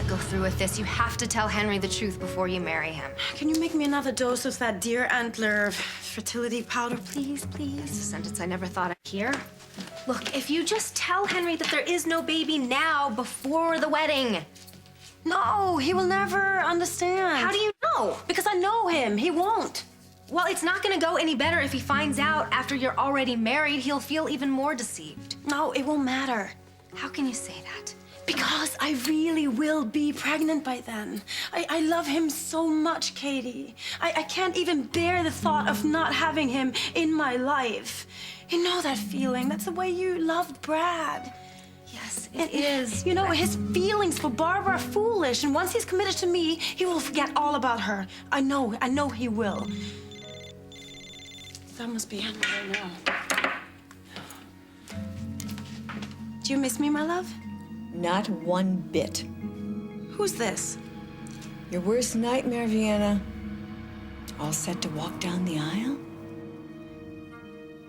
cannot go through with this. You have to tell Henry the truth before you marry him. Can you make me another dose of that deer antler fertility powder, please, please? A sentence I never thought I'd hear. Look, if you just tell Henry that there is no baby now before the wedding. No, he will never understand. How do you know? Because I know him. He won't. Well, it's not gonna go any better if he finds out after you're already married. He'll feel even more deceived. No, it won't matter. How can you say that? Because I really will be pregnant by then. I love him so much, Katie. I can't even bear the thought of not having him in my life. You know that feeling. That's the way you loved Brad. Yes, it is. You know, his feelings for Barbara are foolish, and once he's committed to me, he will forget all about her. I know he will. That must be Henry right now. Do you miss me, my love? Not one bit. Who's this? Your worst nightmare, Vienna. All set to walk down the aisle?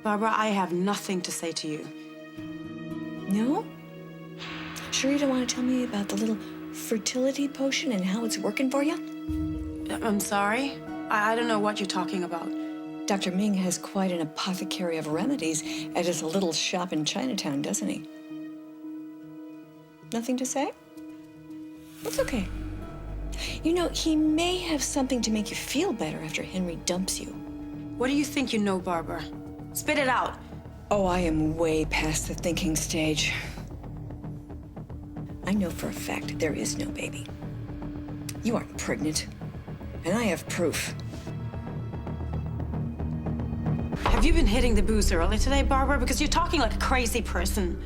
Barbara, I have nothing to say to you. No? Sure you don't want to tell me about the little fertility potion and how it's working for you? I'm sorry. I don't know what you're talking about. Dr. Ming has quite an apothecary of remedies at his little shop in Chinatown, doesn't he? Nothing to say? It's okay. You know, he may have something to make you feel better after Henry dumps you. What do you think you know, Barbara? Spit it out. Oh, I am way past the thinking stage. I know for a fact there is no baby. You aren't pregnant, and I have proof. Have you been hitting the booze early today, Barbara? Because you're talking like a crazy person.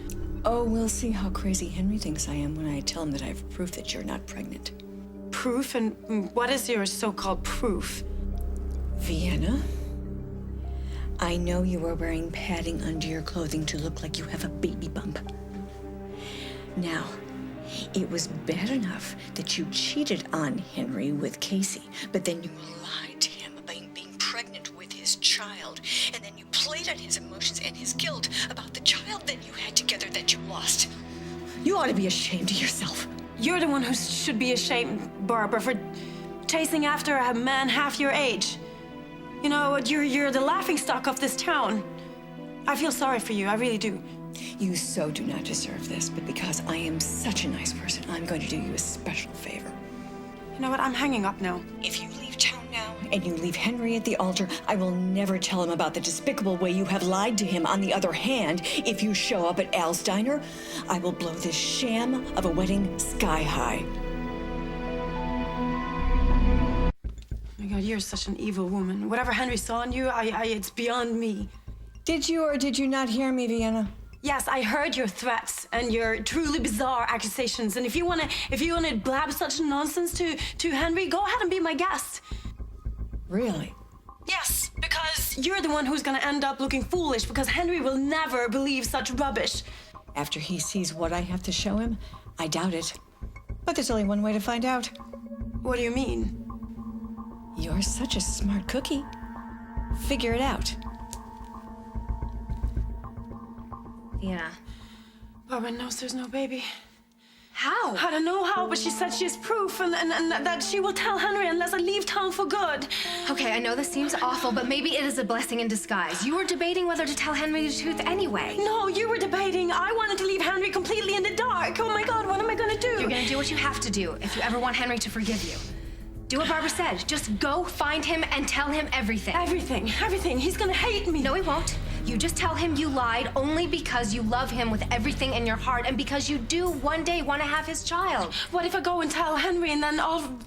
Oh, we'll see how crazy Henry thinks I am when I tell him that I have proof that you're not pregnant. Proof? And what is your so-called proof? Vienna, I know you are wearing padding under your clothing to look like you have a baby bump. Now, it was bad enough that you cheated on Henry with Casey, but then you lied to him about being pregnant with his child, and then you played on his emotions and his guilt about the child that you had together that you lost. You ought to be ashamed of yourself. You're the one who should be ashamed, Barbara, for chasing after a man half your age. You know, you're the laughingstock of this town. I feel sorry for you, I really do. You so do not deserve this, but because I am such a nice person, I'm going to do you a special favor. You know what, I'm hanging up now. If you leave town now and you leave Henry at the altar, I will never tell him about the despicable way you have lied to him. On the other hand, if you show up at Al's diner, I will blow this sham of a wedding sky high. Oh my God, you're such an evil woman. Whatever Henry saw in you, it's beyond me. Did you or did you not hear me, Vienna? Yes, I heard your threats and your truly bizarre accusations. And if you wanna blab such nonsense to Henry, go ahead and be my guest. Really? Yes, because you're the one who's gonna end up looking foolish because Henry will never believe such rubbish. After he sees what I have to show him, I doubt it. But there's only one way to find out. What do you mean? You're such a smart cookie. Figure it out. Yeah. Barbara knows there's no baby. How? I don't know how, but she said she has proof and that she will tell Henry unless I leave town for good. Okay, I know this seems awful, but maybe it is a blessing in disguise. You were debating whether to tell Henry the truth anyway. No, you were debating. I wanted to leave Henry completely in the dark. Oh my God, what am I gonna do? You're gonna do what you have to do if you ever want Henry to forgive you. Do what Barbara said. Just go find him and tell him everything. Everything. He's gonna hate me. No, he won't. You just tell him you lied only because you love him with everything in your heart and because you do one day want to have his child. What if I go and tell Henry and then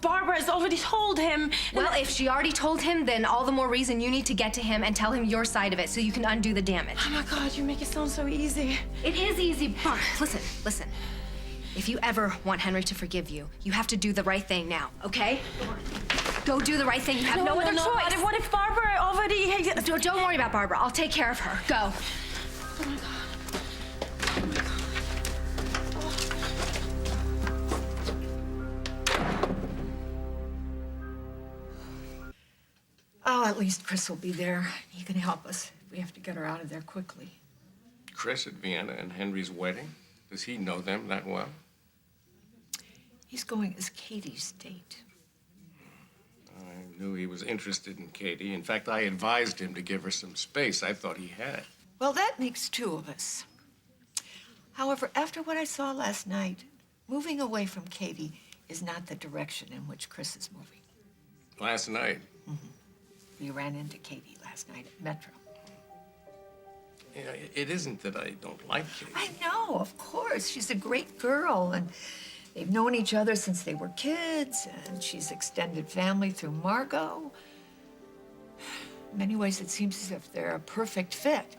Barbara has already told him? Well, if she already told him, then all the more reason you need to get to him and tell him your side of it so you can undo the damage. Oh my God, you make it sound so easy. It is easy, but listen. If you ever want Henry to forgive you, you have to do the right thing now, okay? Go do the right thing. You have no other choice. What if Barbara already... Don't worry about Barbara. I'll take care of her. Go. Oh my God. Oh my God. Oh, at least Chris will be there. He can help us if we have to get her out of there quickly. Chris at Vienna and Henry's wedding? Does he know them that well? He's going as Katie's date. I knew he was interested in Katie. In fact, I advised him to give her some space. I thought he had. Well, that makes two of us. However, after what I saw last night, moving away from Katie is not the direction in which Chris is moving. Last night? We ran into Katie last night at Metro. You know, it isn't that I don't like Katie. I know, of course. She's a great girl, and they've known each other since they were kids, and she's extended family through Margot. In many ways, it seems as if they're a perfect fit,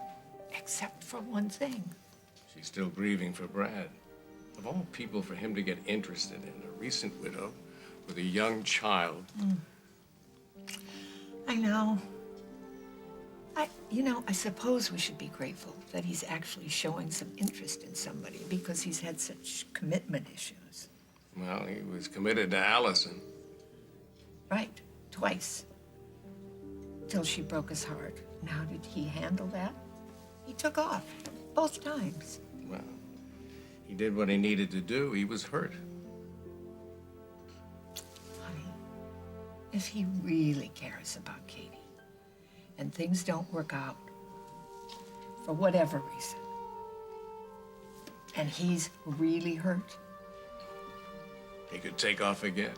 except for one thing. She's still grieving for Brad. Of all people, for him to get interested in a recent widow with a young child. I know. I suppose we should be grateful that he's actually showing some interest in somebody because he's had such commitment issues. Well, he was committed to Allison. Right, twice. Till she broke his heart. And how did he handle that? He took off, both times. Well, he did what he needed to do. He was hurt. Honey, if he really cares about Katie, and things don't work out, for whatever reason, and he's really hurt, He could take off again.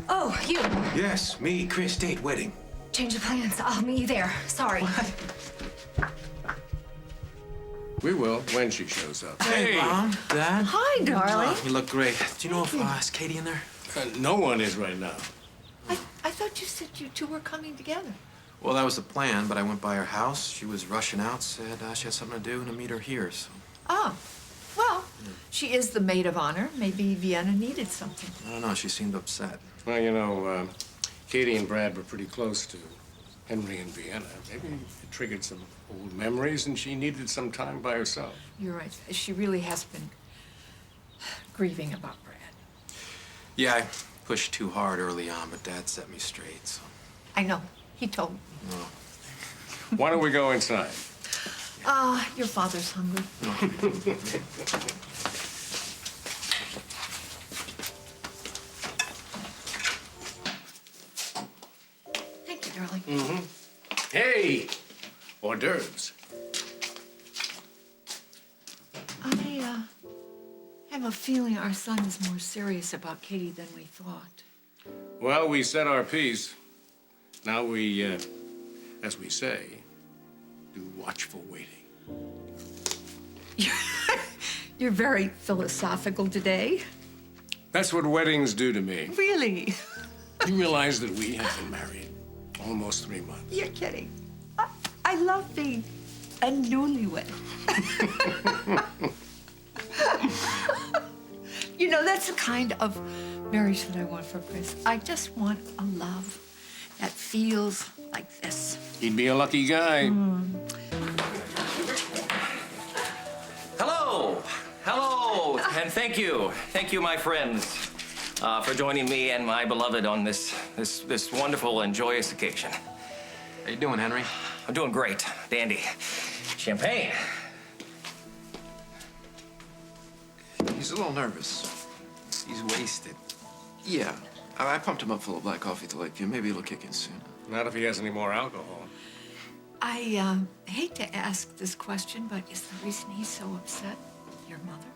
Oh, you. Yes, me, Chris, date, wedding. Change the plans. I'll meet you there. Sorry. We will, when she shows up. Hey, Mom, Dad. Hi, darling. You look great. Do you know if is Katie in there? No one is right now. I thought you said you two were coming together. Well, that was the plan, but I went by her house. She was rushing out, said she had something to do and to meet her here, so. Oh, well, she is the maid of honor. Maybe Vienna needed something. I don't know, she seemed upset. Well, you know, Katie and Brad were pretty close to Henry and Vienna. Maybe it triggered some old memories and she needed some time by herself. You're right. She really has been grieving about Brad. Yeah, I pushed too hard early on, but Dad set me straight, so. I know. He told me. Why don't we go inside? Your father's hungry. Thank you, darling. Hey, hors d'oeuvres. I have a feeling our son is more serious about Katie than we thought. Well, we said our piece. Now we, as we say, do watchful waiting. You're very philosophical today. That's what weddings do to me. Really? You realize that we have been married almost 3 months. You're kidding. I love being a newlywed. You know, that's the kind of marriage that I want for Chris. I just want a love that feels like this. He'd be a lucky guy. Hello, hello, and thank you, my friends, for joining me and my beloved on this wonderful and joyous occasion. How you doing, Henry? I'm doing great, dandy. Champagne. He's a little nervous. He's wasted. Yeah, I pumped him up full of black coffee at the Lakeview. Maybe it'll kick in soon. Not if he has any more alcohol. I hate to ask this question, but is the reason he's so upset your mother?